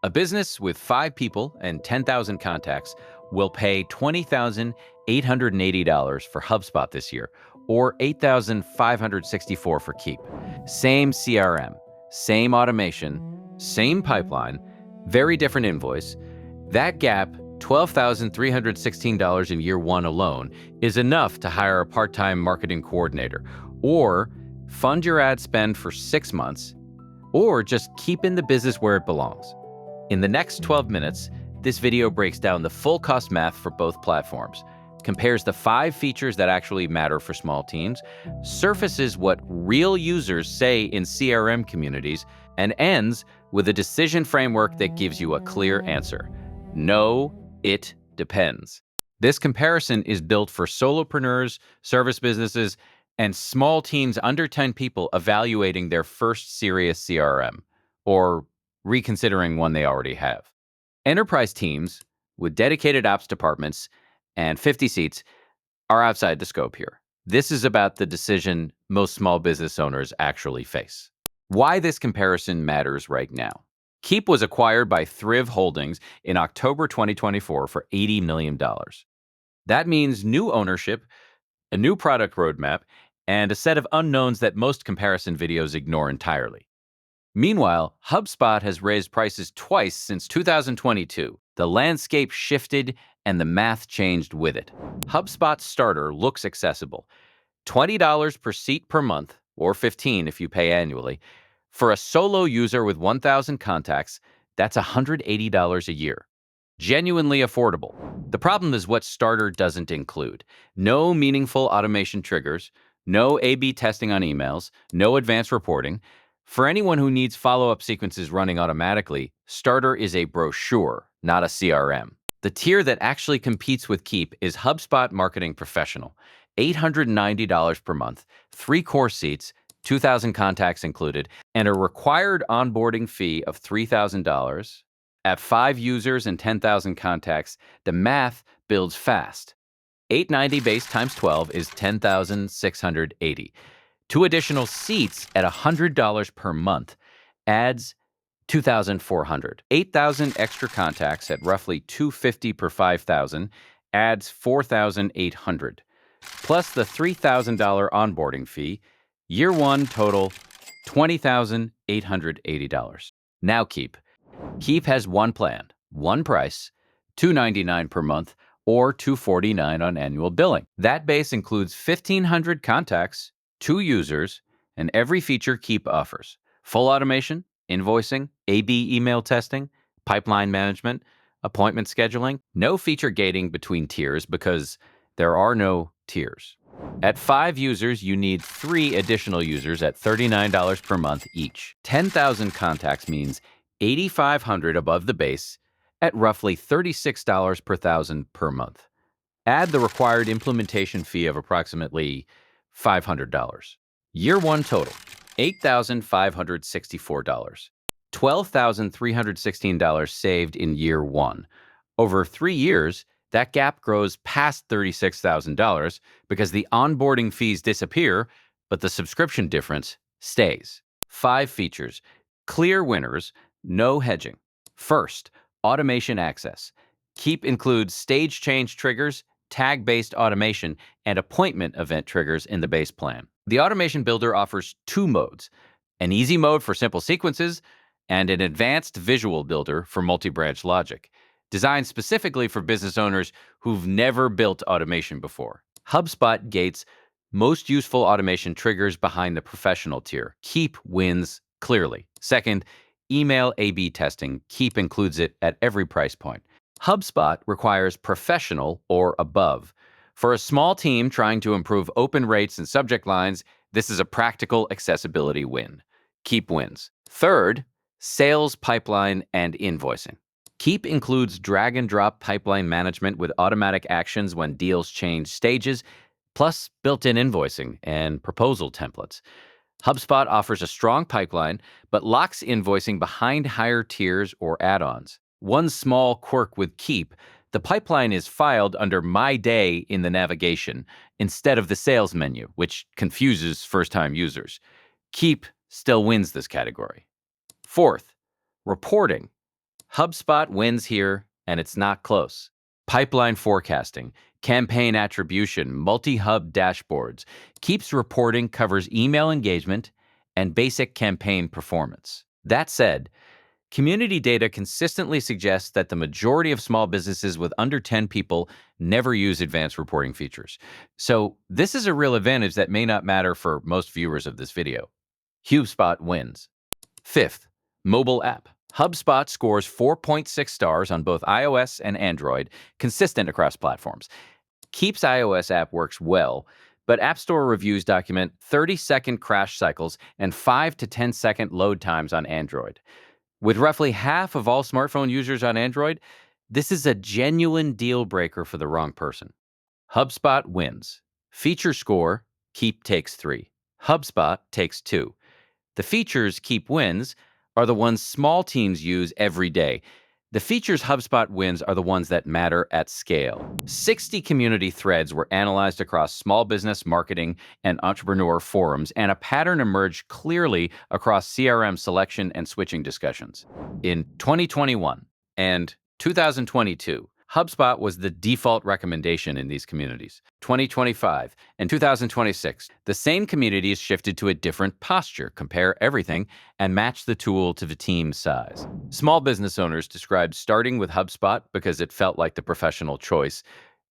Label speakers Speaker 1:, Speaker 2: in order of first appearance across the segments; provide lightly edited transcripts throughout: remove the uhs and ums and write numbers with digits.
Speaker 1: A business with 5 people and 10,000 contacts will pay $20,880 for HubSpot this year, or $8,564 for Keap. Same CRM, same automation, same pipeline, very different invoice. That gap, $12,316 in year one alone, is enough to hire a part-time marketing coordinator, or fund your ad spend for 6 months, or just keep in the business where it belongs. In the next 12 minutes, this video breaks down the full cost math for both platforms, compares the 5 features that actually matter for small teams, surfaces what real users say in CRM communities, and ends with a decision framework that gives you a clear answer. No, it depends. This comparison is built for solopreneurs, service businesses, and small teams under 10 people evaluating their first serious CRM, or reconsidering one they already have. Enterprise teams with dedicated ops departments and 50 seats are outside the scope here. This is about the decision most small business owners actually face. Why this comparison matters right now. Keap was acquired by Thriv Holdings in October 2024 for $80 million. That means new ownership, a new product roadmap, and a set of unknowns that most comparison videos ignore entirely. Meanwhile, HubSpot has raised prices twice since 2022. The landscape shifted and the math changed with it. HubSpot Starter looks accessible. $20 per seat per month, or $15 if you pay annually. For a solo user with 1,000 contacts, that's $180 a year. Genuinely affordable. The problem is what Starter doesn't include. No meaningful automation triggers, no A/B testing on emails, no advanced reporting. For anyone who needs follow-up sequences running automatically, Starter is a brochure, not a CRM. The tier that actually competes with Keap is HubSpot Marketing Professional, $890 per month, 3 core seats, 2,000 contacts included, and a required onboarding fee of $3,000. At 5 users and 10,000 contacts, the math builds fast. $890 base times 12 is $10,680. 2 additional seats at $100 per month adds $2,400. 8,000 extra contacts at roughly $250 per 5,000 adds $4,800. Plus the $3,000 onboarding fee, year one total $20,880. Now Keap. Keap has one plan, one price, $299 per month or $249 on annual billing. That base includes 1,500 contacts, 2 users, and every feature Keap offers. Full automation, invoicing, A/B email testing, pipeline management, appointment scheduling. No feature gating between tiers because there are no tiers. At 5 users, you need 3 additional users at $39 per month each. 10,000 contacts means $8,500 above the base at roughly $36 per 1,000 per month. Add the required implementation fee of approximately $500. Year one total, $8,564. $12,316 saved in year one. Over 3 years, that gap grows past $36,000 because the onboarding fees disappear, but the subscription difference stays. 5 features. Clear winners, no hedging. First, automation access. Keap includes stage change triggers, tag-based automation, and appointment event triggers in the base plan. The automation builder offers 2 modes, an easy mode for simple sequences and an advanced visual builder for multi-branch logic, designed specifically for business owners who've never built automation before. HubSpot gates most useful automation triggers behind the professional tier. Keap wins clearly. Second, email A/B testing. Keap includes it at every price point. HubSpot requires professional or above. For a small team trying to improve open rates and subject lines, this is a practical accessibility win. Keap wins. Third, sales pipeline and invoicing. Keap includes drag and drop pipeline management with automatic actions when deals change stages, plus built-in invoicing and proposal templates. HubSpot offers a strong pipeline, but locks invoicing behind higher tiers or add-ons. One small quirk with Keap, the pipeline is filed under My Day in the navigation instead of the sales menu, which confuses first-time users. Keap still wins this category. Fourth, reporting. HubSpot wins here, and it's not close. Pipeline forecasting, campaign attribution, multi-hub dashboards. Keap's reporting covers email engagement and basic campaign performance. That said, community data consistently suggests that the majority of small businesses with under 10 people never use advanced reporting features. So this is a real advantage that may not matter for most viewers of this video. HubSpot wins. Fifth, mobile app. HubSpot scores 4.6 stars on both iOS and Android, consistent across platforms. Keap's iOS app works well, but App Store reviews document 30-second crash cycles and 5 to 10-second load times on Android. With roughly half of all smartphone users on Android, this is a genuine deal breaker for the wrong person. HubSpot wins. Feature score, Keap takes 3. HubSpot takes 2. The features Keap wins are the ones small teams use every day. The features HubSpot wins are the ones that matter at scale. 60 community threads were analyzed across small business, marketing, and entrepreneur forums, and a pattern emerged clearly across CRM selection and switching discussions. In 2021 and 2022, HubSpot was the default recommendation in these communities. 2025 and 2026, the same communities shifted to a different posture, compare everything, and match the tool to the team size. Small business owners described starting with HubSpot because it felt like the professional choice,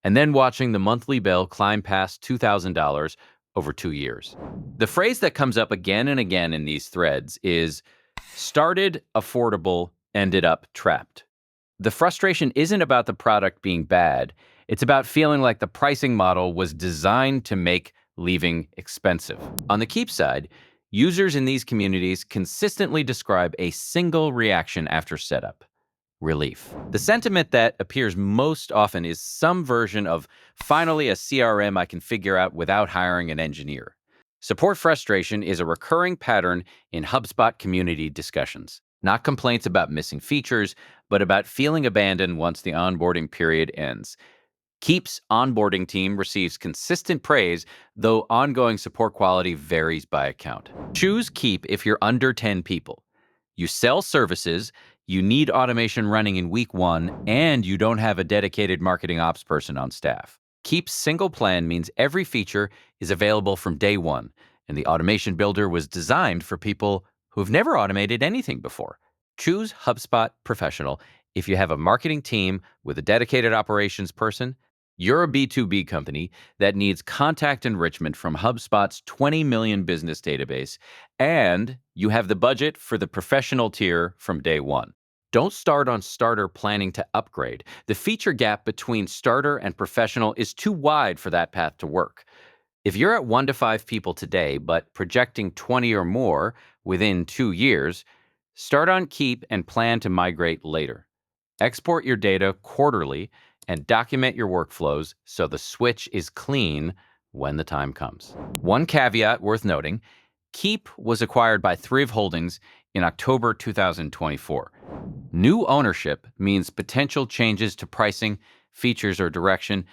Speaker 1: and then watching the monthly bill climb past $2,000 over 2 years. The phrase that comes up again and again in these threads is, started affordable, ended up trapped. The frustration isn't about the product being bad. It's about feeling like the pricing model was designed to make leaving expensive. On the Keap side, users in these communities consistently describe a single reaction after setup: relief. The sentiment that appears most often is some version of, finally a CRM I can figure out without hiring an engineer. Support frustration is a recurring pattern in HubSpot community discussions. Not complaints about missing features, but about feeling abandoned once the onboarding period ends. Keap's onboarding team receives consistent praise, though ongoing support quality varies by account. Choose Keap if you're under 10 people. You sell services, you need automation running in week 1, and you don't have a dedicated marketing ops person on staff. Keap's single plan means every feature is available from day 1, and the automation builder was designed for people who've never automated anything before. Choose HubSpot Professional if you have a marketing team with a dedicated operations person, you're a B2B company that needs contact enrichment from HubSpot's 20 million business database, and you have the budget for the professional tier from day 1. Don't start on Starter planning to upgrade. The feature gap between Starter and Professional is too wide for that path to work. If you're at 1 to 5 people today, but projecting 20 or more within 2 years, start on Keap and plan to migrate later. Export your data quarterly and document your workflows so the switch is clean when the time comes. One caveat worth noting: Keap was acquired by Thrive Holdings in October 2024. New ownership means potential changes to pricing, features, or direction.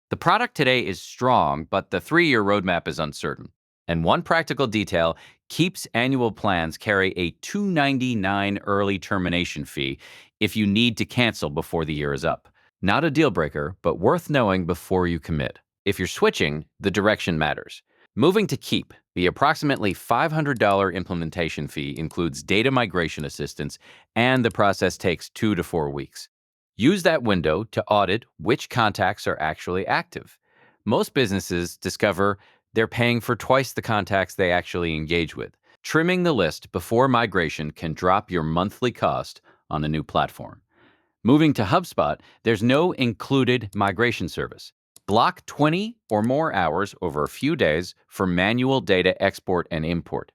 Speaker 1: The product today is strong, but the 3-year roadmap is uncertain. And one practical detail: Keap's annual plans carry a $299 early termination fee if you need to cancel before the year is up. Not a deal breaker, but worth knowing before you commit. If you're switching, the direction matters. Moving to Keap, the approximately $500 implementation fee includes data migration assistance, and the process takes 2 to 4 weeks. Use that window to audit which contacts are actually active. Most businesses discover they're paying for twice the contacts they actually engage with. Trimming the list before migration can drop your monthly cost on a new platform. Moving to HubSpot, there's no included migration service. Block 20 or more hours over a few days for manual data export and import.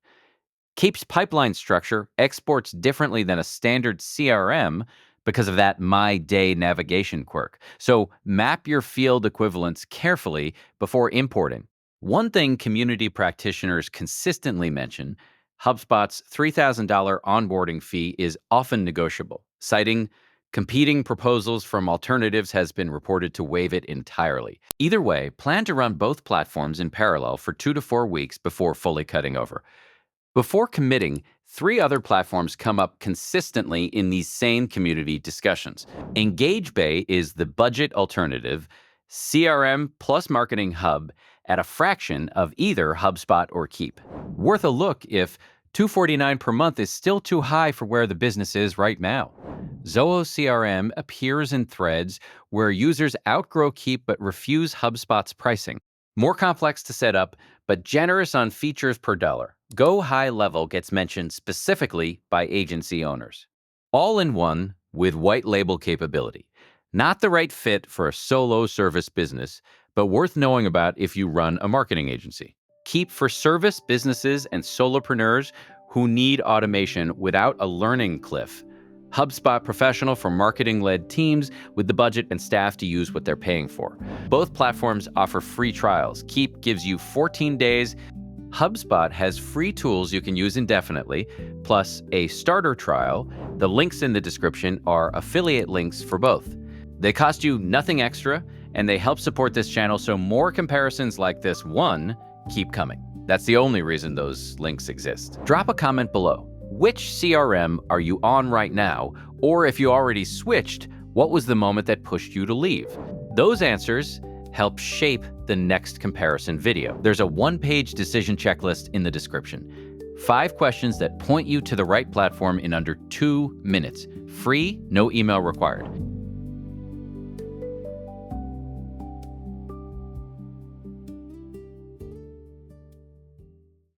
Speaker 1: Keap's pipeline structure exports differently than a standard CRM because of that My Day navigation quirk. So map your field equivalents carefully before importing. One thing community practitioners consistently mention: HubSpot's $3,000 onboarding fee is often negotiable, citing competing proposals from alternatives has been reported to waive it entirely. Either way, plan to run both platforms in parallel for 2 to 4 weeks before fully cutting over. Before committing, Three other platforms come up consistently in these same community discussions. EngageBay is the budget alternative, CRM plus Marketing Hub at a fraction of either HubSpot or Keap. Worth a look if $249 per month is still too high for where the business is right now. Zoho CRM appears in threads where users outgrow Keap but refuse HubSpot's pricing. More complex to set up, but generous on features per dollar. Go High Level gets mentioned specifically by agency owners. All in one with white label capability. Not the right fit for a solo service business, but worth knowing about if you run a marketing agency. Keap for service businesses and solopreneurs who need automation without a learning cliff. HubSpot Professional for marketing-led teams with the budget and staff to use what they're paying for. Both platforms offer free trials. Keap gives you 14 days. HubSpot has free tools you can use indefinitely, plus a starter trial. The links in the description are affiliate links for both. They cost you nothing extra, and they help support this channel so more comparisons like this one keep coming. That's the only reason those links exist. Drop a comment below. Which CRM are you on right now? Or if you already switched, what was the moment that pushed you to leave? Those answers help shape the next comparison video. There's a one-page decision checklist in the description. 5 questions that point you to the right platform in under 2 minutes. Free, no email required.